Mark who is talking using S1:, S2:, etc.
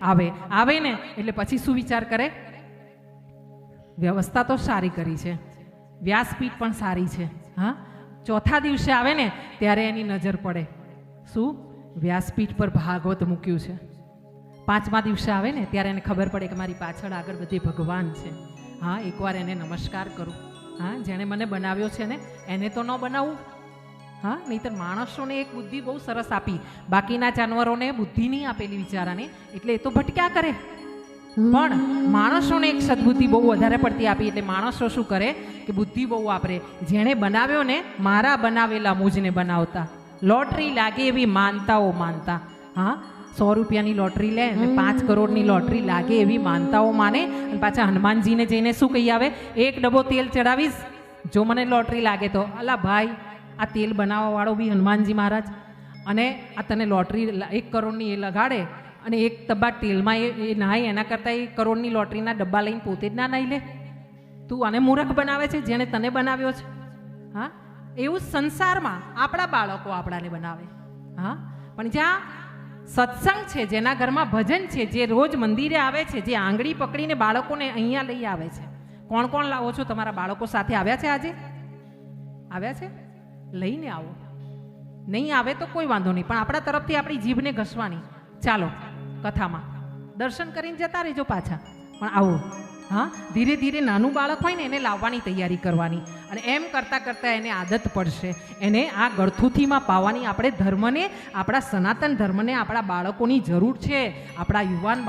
S1: આવે આવે ને એટલે પછી શું વિચાર કરે? વ્યવસ્થા તો સારી કરી છે, વ્યાસપીઠ પણ સારી છે. હા, ચોથા દિવસે આવે ને ત્યારે એની નજર પડે શું? વ્યાસપીઠ પર ભાગવત મૂક્યું છે. પાંચમા દિવસે આવે ને ત્યારે એને ખબર પડે કે મારી પાછળ આગળ બધી ભગવાન છે. હા, એકવાર એને નમસ્કાર કરું. હા, જેણે મને બનાવ્યો છે ને એને તો ન બનાવું. હા, નહીંતર માણસોને એક બુદ્ધિ બહુ સરસ આપી, બાકીના જાનવરોને બુદ્ધિ નહીં આપેલી બિચારાને, એટલે એ તો ભટક્યા કરે. પણ માણસોને એક સદબુદ્ધિ બહુ વધારે પડતી આપી, એટલે માણસો શું કરે કે બુદ્ધિ બહુ વાપરે. જેણે બનાવ્યો ને મારા બનાવેલા મુજને બનાવતા, લોટરી લાગે એવી માનતાઓ માનતા. હા, 100 રૂપિયાની લોટરી લે અને 5 કરોડની લોટરી લાગે એવી માનતાઓ માને, અને પાછા હનુમાનજીને જઈને શું કહી આવે? 1 ડબ્બો તેલ ચડાવીશ જો મને લોટરી લાગે તો. અલા ભાઈ, આ તેલ બનાવવા વાળો બી હનુમાનજી મહારાજ, અને આ તને લોટરી 1 કરોડની એ લગાડે અને 1 ડબ્બા તેલમાં એ નાય, એના કરતાં 1 કરોડની લોટરીના ડબ્બા લઈને પોતે જ ના નાઈ લે. તું આને મૂર્ખ બનાવે છે જેને તને બનાવ્યો છે. હા, એવું સંસારમાં આપણા બાળકો આપણાને બનાવે. હા, પણ જ્યાં સત્સંગ છે, જેના ઘરમાં ભજન છે, જે રોજ મંદિરે આવે છે, જે આંગળી પકડીને બાળકોને અહીંયા લઈ આવે છે. કોણ કોણ લાવો છો? તમારા બાળકો સાથે આવ્યા છે? આજે આવ્યા છે? લઈને આવો. નહીં આવે તો કોઈ વાંધો નહીં, પણ આપણા તરફથી આપણી જીભને ઘસવાની. ચાલો કથામાં દર્શન કરીને જતા રહેજો પાછા, પણ આવો. હા, ધીરે ધીરે નાનું બાળક હોય ને એને લાવવાની તૈયારી કરવાની, અને એમ કરતાં કરતાં એને આદત પડશે. એને આ ગળથુથીમાં પાવાની આપણે ધર્મને, આપણા સનાતન ધર્મને આપણા બાળકોની જરૂર છે. આપણા યુવાન